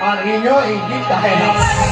ang inyo hindi kahilang.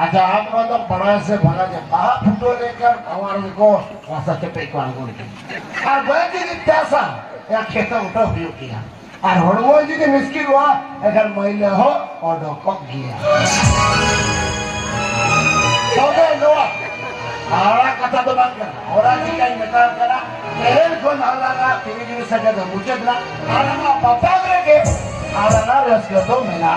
अच्छा आप तो बड़ा से भला जब कहा फुटो लेकर हमारे को ऐसा चपेट को आगो लेकर और बैठ जी पैसा या खेता उठा हुई किया और हड़वो जी के मुश्किल हुआ अगर महिला हो और डॉक्टर गया तो दे लो आरा कथा तो बात कर और आज का निकाल करा पहले को नाला का तेरी जी सजा तो मुझे ना आरा ना पापा के आरा ना रस कर दो मेरा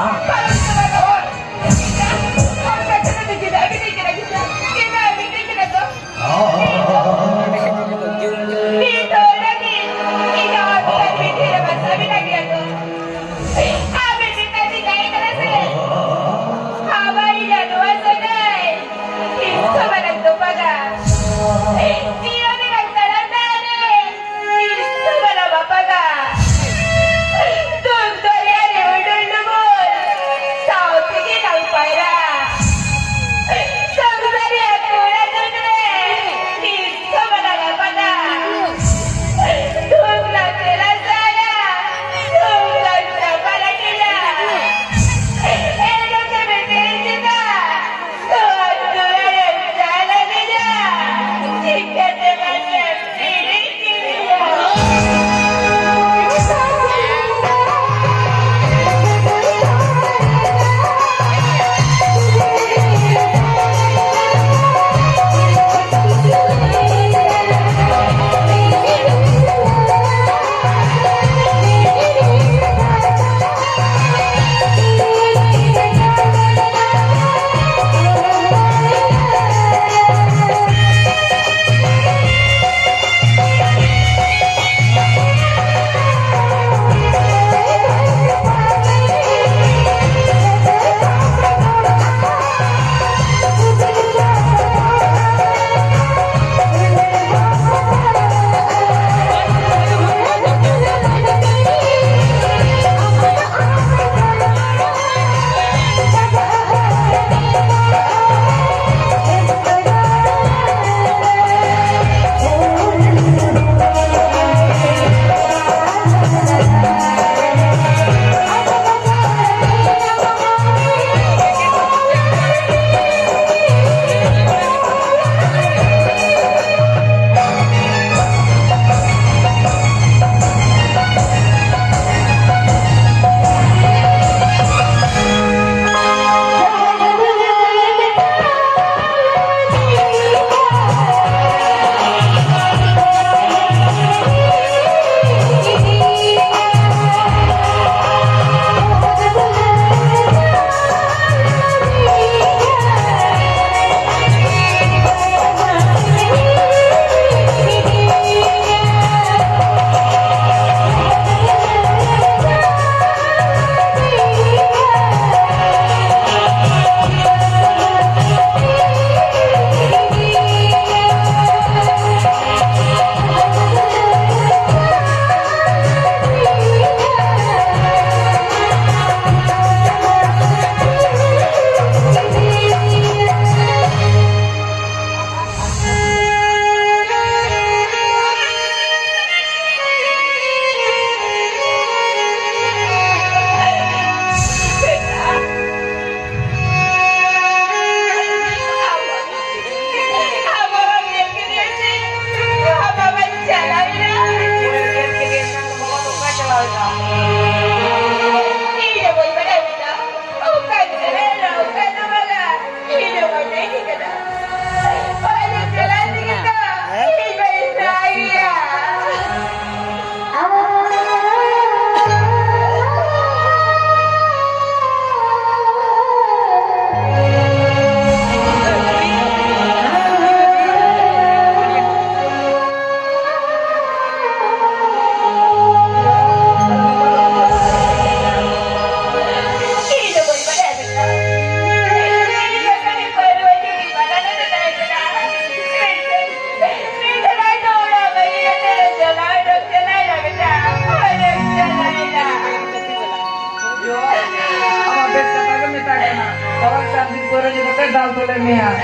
Tawag sa ating puro dito kay Dalto Lemia.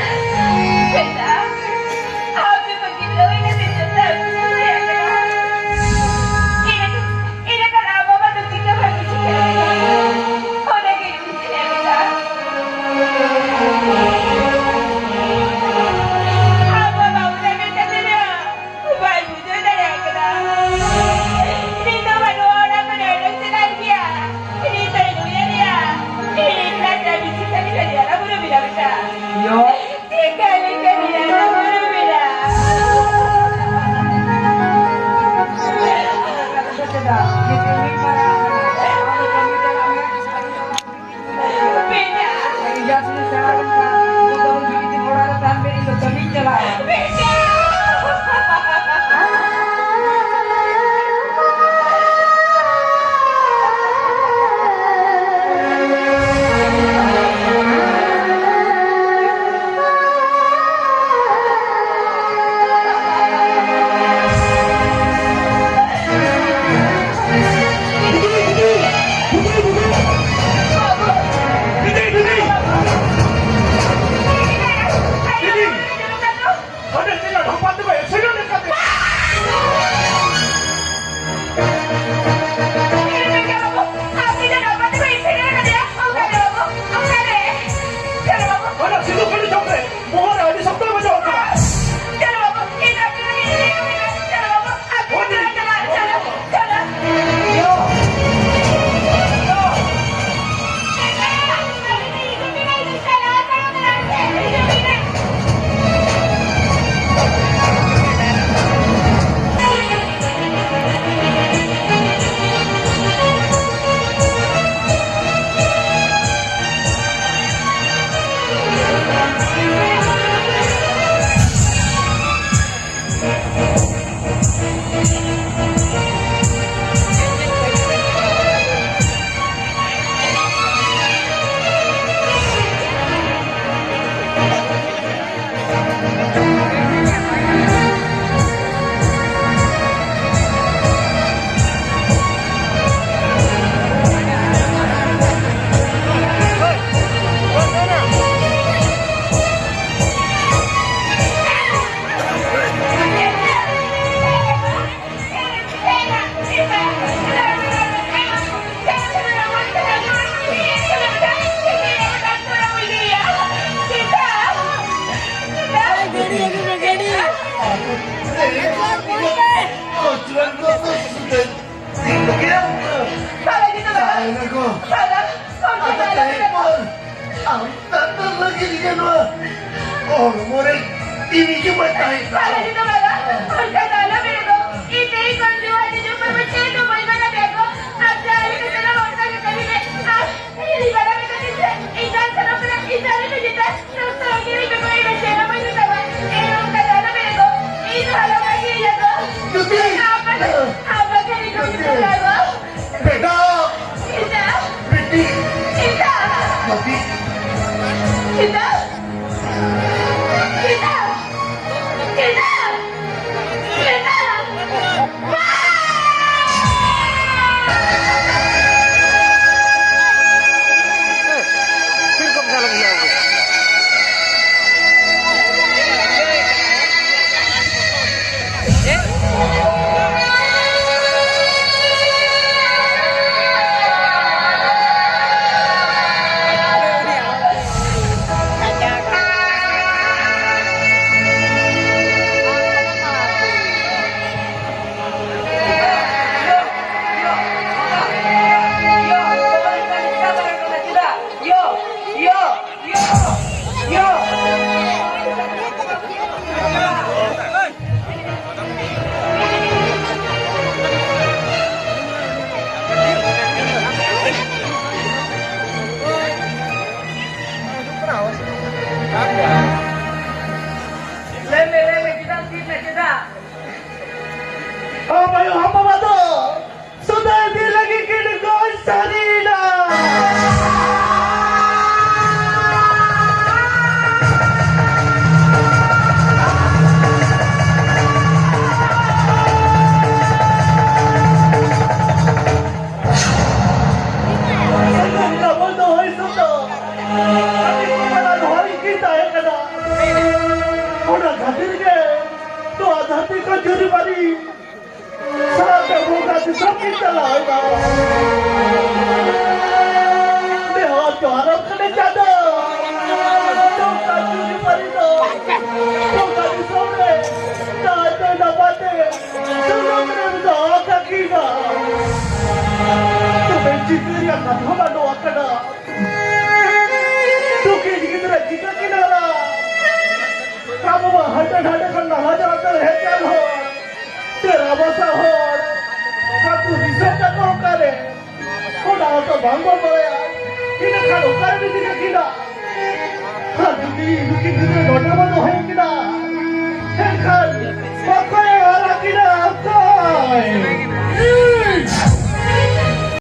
Benda, aku begitu ini tidak saya kena. Ini kan apa pada kita bagi kita. Oh, dah gitu sih benda. Apa mau dah benda dia? Baru tu dah yang kena. Ini tu baru orang kena orang sedar dia. Ini tu dia. Ini dah jadi kita dia. Apa boleh bilang benda? Yo. Oh, murid, ini cuma tahu. Para dito baga, ang katala pero ite ikon diwa dito pamachino mo imana bego. At dahil ka na lang sa kanila. Hindi ba namin kasi isan sa na isan na dito. Sa kiri ko ay masaya pa dito ba. Ang katala pero ito hala lagi yato. Apa kali ko dito bago? Beda. Ita. Bedi. Ita. Tapi Ita. Ita. Ita. Ita. फिर कब लग जाओगे Oh, bayo hapa ba to? Sudah di lagi kinugon sa nila. Sangat naman na hoy suto. चोरी बारी साथ होगा तो सब कुछ चला होगा मैं हाथ तो आराम करने जाता तो का चोरी बारी तो का भी सोने ना तो ना बातें तो लोग ने मुझे आका कीना तो मैं जितनी का धोखा नो अकड़ा तो के जितना जितना किनारा काबू में हटे हटे करना जाता है क्या हो तेरा बसा हो काबू रिसर्च का करे कोड़ा तो भांगो पड़े किना खालो कर भी दिखा किना हाँ दुकी दुकी दुकी डॉक्टर में तो है किना